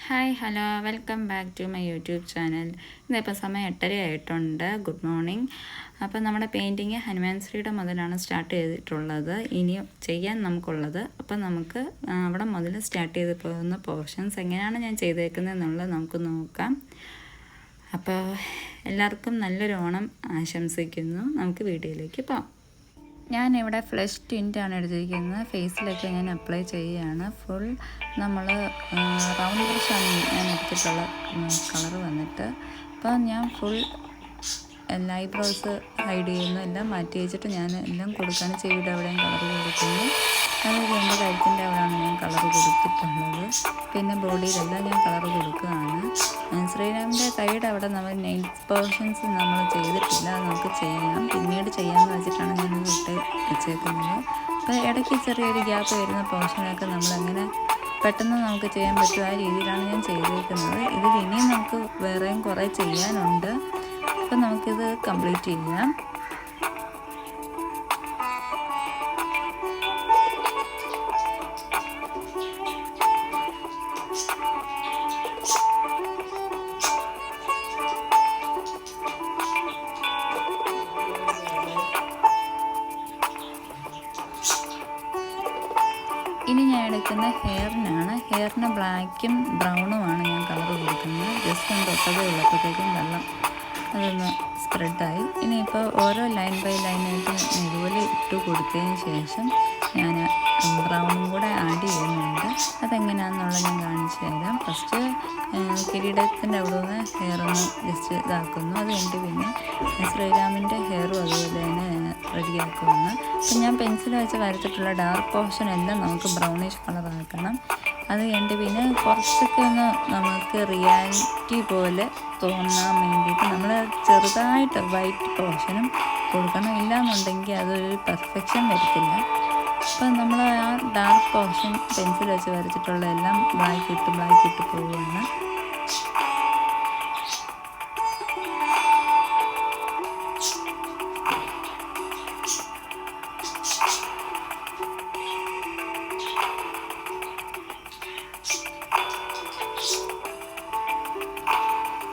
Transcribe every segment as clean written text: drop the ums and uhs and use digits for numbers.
Hi hello welcome back to my YouTube channel. ഇന്നിപ്പോൾ സമയം 8:30 ആയിട്ടുണ്ട്. Good morning. അപ്പോൾ നമ്മുടെ പെയിൻറ്റിങ് ഹനുമാൻ ശ്രീയുടെ മുതലാണ് സ്റ്റാർട്ട് ചെയ്തിട്ടുള്ളത്. ഇനി ചെയ്യാൻ നമുക്കുള്ളത് അപ്പോൾ നമുക്ക് അവിടെ മുതൽ സ്റ്റാർട്ട് ചെയ്ത് പോകുന്ന പോർഷൻസ് എങ്ങനെയാണ് ഞാൻ ചെയ്തേക്കുന്നത് എന്നുള്ളത് നമുക്ക് നോക്കാം. അപ്പോൾ എല്ലാവർക്കും നല്ലൊരു ഓണം ആശംസിക്കുന്നു. നമുക്ക് വീഡിയോയിലേക്ക് പോകാം. ഞാനിവിടെ ഫ്ലഷ് ടിൻ്റാണ് എടുത്തിരിക്കുന്നത്. ഫേസിലൊക്കെ ഞാൻ അപ്ലൈ ചെയ്യുകയാണ്. ഫുൾ നമ്മൾ റൗണ്ട് ബ്രഷാണ് ഞാൻ എടുത്തിട്ടുള്ള കളർ വന്നിട്ട്. അപ്പോൾ ഞാൻ ഫുൾ ഐബ്രോസ് ഹൈഡ് ചെയ്യുന്നു, എല്ലാം മാറ്റി വെച്ചിട്ട് ഞാൻ എല്ലാം കൊടുക്കുകയാണ്. ചെവിയുടെ അവിടെയും കളർ കൊടുക്കുന്നു. അത് എൻ്റെ കഴുത്തിൻ്റെ അവിടെയാണ് ഞാൻ കളർ കൊടുത്തിട്ടുള്ളത്. പിന്നെ ബോഡിയിലെല്ലാം ഞാൻ കളർ കൊടുക്കുകയാണ്. ശ്രീരാമിൻ്റെ കൈയുടെ അവിടെ നമ്മൾ നെയിൽ പോർഷൻസ് നമ്മൾ ചെയ്തിട്ടില്ല, അത് നമുക്ക് ചെയ്യണം, പിന്നീട് ചെയ്യാമെന്ന് വെച്ചിട്ടാണ് ഞാനിത് ഇട്ട് വെച്ചേക്കുന്നത്. അപ്പോൾ ഇടയ്ക്ക് ചെറിയൊരു ഗ്യാപ്പ് വരുന്ന പോർഷനൊക്കെ നമ്മളങ്ങനെ പെട്ടെന്ന് നമുക്ക് ചെയ്യാൻ പറ്റും, ആ രീതിയിലാണ് ഞാൻ ചെയ്തേക്കുന്നത്. ഇതിൽ ഇനിയും നമുക്ക് വേറെയും കുറേ ചെയ്യാനുണ്ട്. അപ്പോൾ നമുക്കിത് കംപ്ലീറ്റ് ചെയ്യാം. ഇനി ഞാൻ എടുക്കുന്ന ഹെയറിന് ബ്ലാക്കും ബ്രൗണുമാണ് ഞാൻ കളർ കൊടുക്കുന്നത്. ജസ്റ്റ് ഒന്ന് തൊട്ടതേ ഉള്ളപ്പോഴത്തേക്കും വെള്ളം അതൊന്ന് സ്പ്രെഡായി. ഇനിയിപ്പോൾ ഓരോ ലൈൻ ബൈ ലൈനായിട്ട് ഇതുപോലെ ഇട്ട് കൊടുത്തതിന് ശേഷം ഞാൻ ബ്രൗണും കൂടെ ആഡ് ചെയ്യുന്നുണ്ട്. അതെങ്ങനെയാണെന്നുള്ളത് ഞാൻ കാണിച്ചു തരാം. ഫസ്റ്റ് കിരീടത്തിൻ്റെ അവിടെ നിന്ന് ഹെയറൊന്ന് ജസ്റ്റ് ഇതാക്കുന്നു. അത് കഴിഞ്ഞിട്ട് പിന്നെ ശ്രീരാമിൻ്റെ ഹെയറും അതുപോലെ തന്നെ റെഡിയാക്കുന്നു. അപ്പം ഞാൻ പെൻസിൽ വെച്ച് വരച്ചിട്ടുള്ള ഡാർക്ക് പോർഷൻ എല്ലാം നമുക്ക് ബ്രൗണിഷ് കളറാക്കണം. അത് കഴിഞ്ഞിട്ട് പിന്നെ കുറച്ചൊക്കെ ഒന്ന് നമുക്ക് റിയാലിറ്റി പോലെ തോന്നാൻ വേണ്ടിയിട്ട് നമ്മൾ ചെറുതായിട്ട് വൈറ്റ് പോർഷനും കൊടുക്കണം. ഇല്ലയെന്നുണ്ടെങ്കിൽ അതൊരു പെർഫെക്ഷൻ വരത്തില്ല. അപ്പം നമ്മൾ ആ ഡാർക്ക് പോർഷൻ പെൻസിൽ വെച്ച് വരച്ചിട്ടുള്ള എല്ലാം ബ്ലാക്ക് ഇട്ട് പോവുകയാണ്.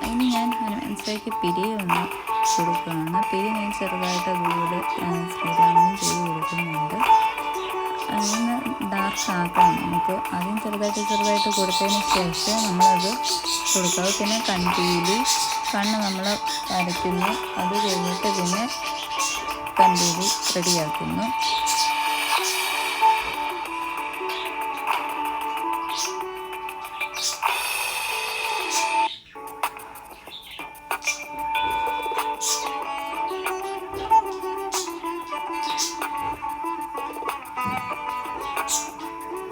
ഇനി ഞാൻ ഹനുമാൻസിലേക്ക് പിരി ഒന്ന് കൊടുക്കുകയാണ്. പിരി ഞാൻ ചെറുതായിട്ട് അതുകൂടെ ശ്രീരാമനും ചെയ്ത് കൊടുക്കുന്നുണ്ട്. അതിന് ഡാർക്ക് ആക്കണം നമുക്ക്. ആദ്യം ചെറുതായിട്ട് കൊടുത്തതിന് ശേഷം നമ്മളത് കൊടുക്കുക. പിന്നെ കൺപീലി കണ്ണ് നമ്മൾ വരയ്ക്കുന്നു. അത് കഴിഞ്ഞിട്ട് പിന്നെ കൺപീലി റെഡിയാക്കുന്നു.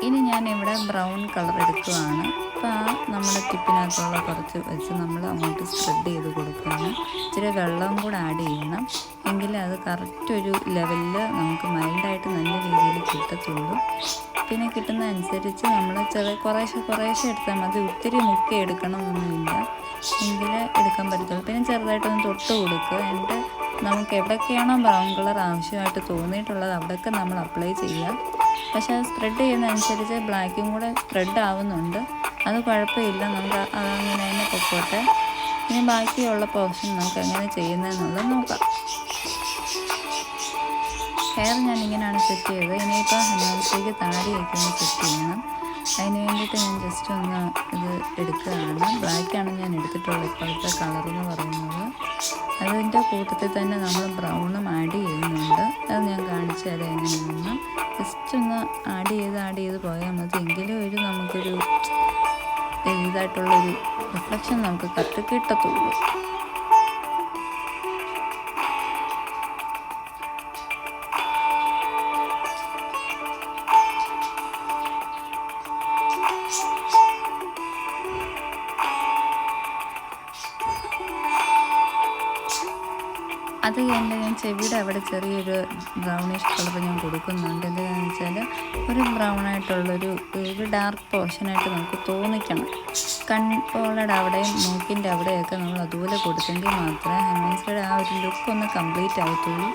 ഇനി ഞാനിവിടെ ബ്രൗൺ കളർ എടുക്കുകയാണ്. അപ്പോൾ ആ നമ്മുടെ ടിപ്പിനകത്തുള്ള കുറച്ച് വെച്ച് നമ്മൾ അങ്ങോട്ട് സ്പ്രെഡ് ചെയ്ത് കൊടുക്കുകയാണ്. ഇച്ചിരി വെള്ളം കൂടെ ആഡ് ചെയ്യണം, എങ്കിലേ അത് കറക്റ്റ് ഒരു ലെവലിൽ നമുക്ക് മൈൽഡായിട്ട് നല്ല രീതിയിൽ കിട്ടത്തുള്ളൂ. പിന്നെ കിട്ടുന്ന അനുസരിച്ച് നമ്മൾ കുറേശ്ശെ എടുത്താൽ മതി. ഒത്തിരി മുക്കി എടുക്കണമെന്നൊന്നുമില്ല, എങ്കിലേ എടുക്കാൻ പറ്റത്തുള്ളൂ. പിന്നെ ചെറുതായിട്ടൊന്ന് തൊട്ട് കൊടുക്കുക. എന്നിട്ട് നമുക്ക് എവിടെയൊക്കെയാണോ ബ്രൗൺ കളർ ആവശ്യമായിട്ട് തോന്നിയിട്ടുള്ളത് അവിടെയൊക്കെ നമ്മൾ അപ്ലൈ ചെയ്യുക. പക്ഷേ അത് സ്പ്രെഡ് ചെയ്യുന്നതനുസരിച്ച് ബ്ലാക്കും കൂടെ സ്പ്രെഡ് ആവുന്നുണ്ട്. അത് കുഴപ്പമില്ല, നമുക്ക് അതങ്ങനെ തന്നെ പൊക്കോട്ടെ. ഇനി ബാക്കിയുള്ള പോർഷൻ നമുക്ക് എങ്ങനെ ചെയ്യുന്നതെന്നുള്ളത് നോക്കാം. ഹെയർ ഞാനിങ്ങനെയാണ് സെറ്റ് ചെയ്തത്. ഇനിയിപ്പോൾ ഹനുമാൻസിലേക്ക് താടി വയ്ക്കുന്ന സെറ്റ് ചെയ്യണം. അതിന് വേണ്ടിയിട്ട് ഞാൻ ജസ്റ്റ് ഒന്ന് ഇത് എടുക്കുകയാണ്. ബ്ലാക്കാണ് ഞാൻ എടുത്തിട്ടുള്ളത് ഇപ്പോഴത്തെ കളർ എന്ന് പറയുന്നത്. അതിൻ്റെ കൂട്ടത്തിൽ തന്നെ നമ്മൾ ബ്രൗണും ആഡ് ചെയ്യുന്നുണ്ട്. അത് ഞാൻ കാണിച്ചു തരാം എങ്ങനെയാണെന്ന്. ജസ്റ്റ് ഒന്ന് ആഡ് ചെയ്ത് പോയാൽ മതി. എങ്കിലും നമുക്കൊരു ഇതായിട്ടുള്ളൊരു റിഫ്ലക്ഷൻ നമുക്ക് കറക്റ്റ് കിട്ടത്തുള്ളൂ. അത് കഴിഞ്ഞ് ഞാൻ ചെവിയുടെ അവിടെ ചെറിയൊരു ബ്രൗണിഷ് കളർ ഞാൻ കൊടുക്കുന്നുണ്ട്. എന്താണെന്ന് വെച്ചാൽ ഒരു ബ്രൗണായിട്ടുള്ളൊരു ഡാർക്ക് പോർഷനായിട്ട് നമുക്ക് തോന്നിക്കണം. കൺപോളയുടെ അവിടെയും മൂക്കിൻ്റെ അവിടെയൊക്കെ നമ്മൾ അതുപോലെ കൊടുത്തെങ്കിൽ മാത്രമേ ഹനുമാൻസിയുടെ ആ ഒരു ലുക്ക് ഒന്ന് കംപ്ലീറ്റ് ആവത്തുള്ളൂ.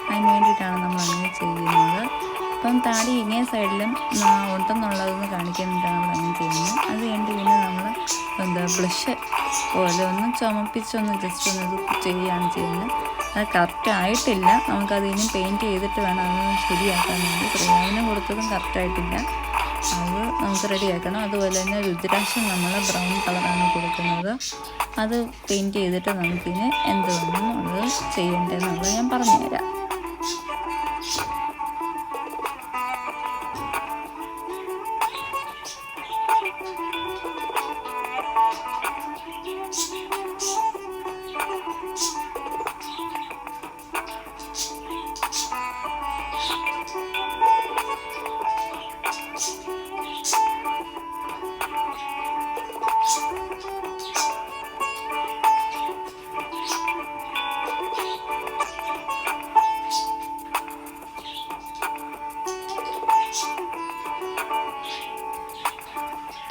അതിന് വേണ്ടിയിട്ടാണ് നമ്മൾ അങ്ങനെ ചെയ്യുന്നത്. അപ്പം താടി ഇങ്ങേ സൈഡിലും ഉണ്ടെന്നുള്ളതെന്ന് കാണിക്കാനായിട്ടാണ് നമ്മൾ അങ്ങനെ ചെയ്യുന്നത്. അത് കഴിഞ്ഞിട്ട് പിന്നെ നമ്മൾ എന്താ ബ്ലഷ് പോലെ ഒന്ന് ചുമപ്പിച്ചൊന്ന് ജസ്റ്റ് ഒന്ന് ഇത് ചെയ്യുകയാണ് ചെയ്യുന്നത്. അത് കറക്റ്റായിട്ടില്ല, നമുക്കത് ഇനിയും പെയിൻറ്റ് ചെയ്തിട്ട് വേണം അത് ശരിയാക്കാൻ വേണ്ടി. ശ്രീരാമന് കൊടുത്തതും കറക്റ്റായിട്ടില്ല, അത് നമുക്ക് റെഡിയാക്കണം. അതുപോലെ തന്നെ രുദ്രാക്ഷം നമ്മൾ ബ്രൗൺ കളറാണ് കൊടുക്കുന്നത്. അത് പെയിൻറ്റ് ചെയ്തിട്ട് നമുക്കിനി എന്ത് വേണമെന്നുള്ളത് ചെയ്യേണ്ടതെന്നുള്ളത് ഞാൻ പറഞ്ഞുതരാം.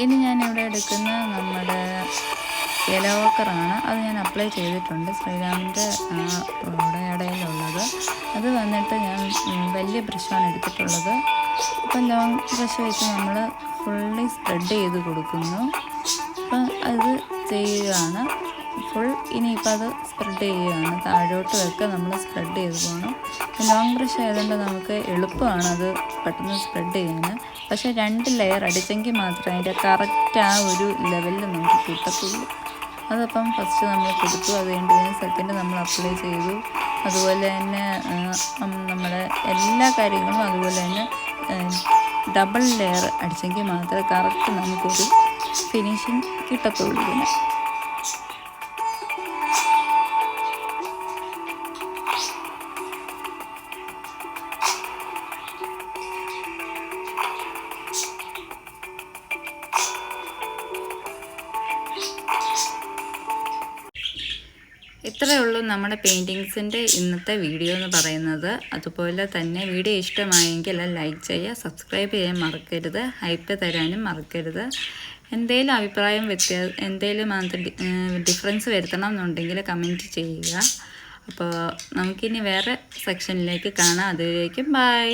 ഇനി ഞാനിവിടെ എടുക്കുന്ന നമ്മുടെ യെല്ലോ ഓക്കറാണ്. അത് ഞാൻ അപ്ലൈ ചെയ്തിട്ടുണ്ട്, ശ്രീരാമൻ്റെ ഇടയിലുള്ളത്. അത് വന്നിട്ട് ഞാൻ വലിയ ബ്രഷാണ് എടുത്തിട്ടുള്ളത്. അപ്പം ലോങ് ബ്രഷ് വെച്ച് നമ്മൾ ഫുള്ളി സ്പ്രെഡ് ചെയ്ത് കൊടുക്കുന്നു. അപ്പം അത് ചെയ്യുകയാണ് ഫുൾ. ഇനിയിപ്പോൾ അത് സ്പ്രെഡ് ചെയ്യുകയാണ്, താഴോട്ട് വെക്കുക, നമ്മൾ സ്പ്രെഡ് ചെയ്ത് പോകണം. ലോങ് ബ്രഷ് ആയതുകൊണ്ട് നമുക്ക് എളുപ്പമാണ് അത് പെട്ടെന്ന് സ്പ്രെഡ് ചെയ്യാൻ. പക്ഷേ 2 ലെയർ അടിച്ചെങ്കിൽ മാത്രമേ അതിൻ്റെ കറക്റ്റ് ആ ഒരു ലെവലിൽ നമുക്ക് കിട്ടത്തുള്ളൂ. അതപ്പം ഫസ്റ്റ് നമ്മൾ കൊടുത്തു, അത് കഴിഞ്ഞ് സെക്കൻഡ് നമ്മൾ അപ്ലൈ ചെയ്തു. അതുപോലെ തന്നെ നമ്മുടെ എല്ലാ കാര്യങ്ങളും അതുപോലെ തന്നെ ഡബിൾ ലെയർ അടിച്ചെങ്കിൽ മാത്രമേ കറക്റ്റ് നമുക്കൊരു ഫിനിഷിങ് കിട്ടത്തുള്ളൂ ഇതിന്. ഇത്രയേ ഉള്ളൂ നമ്മുടെ പെയിൻറ്റിങ്സിൻ്റെ ഇന്നത്തെ വീഡിയോ എന്ന് പറയുന്നത്. അതുപോലെ തന്നെ വീഡിയോ ഇഷ്ടമായെങ്കിൽ ലൈക്ക് ചെയ്യുക, സബ്സ്ക്രൈബ് ചെയ്യാൻ മറക്കരുത്, ഹൈപ്പ് തരാനും മറക്കരുത്. എന്തെങ്കിലും അഭിപ്രായം എന്തെങ്കിലും ഡിഫറൻസ് വരുത്തണം എന്നുണ്ടെങ്കിൽ കമൻറ്റ് ചെയ്യുക. അപ്പോൾ നമുക്കിനി വേറെ സെക്ഷനിലേക്ക് കാണാം. അതുവരേക്കും ബൈ.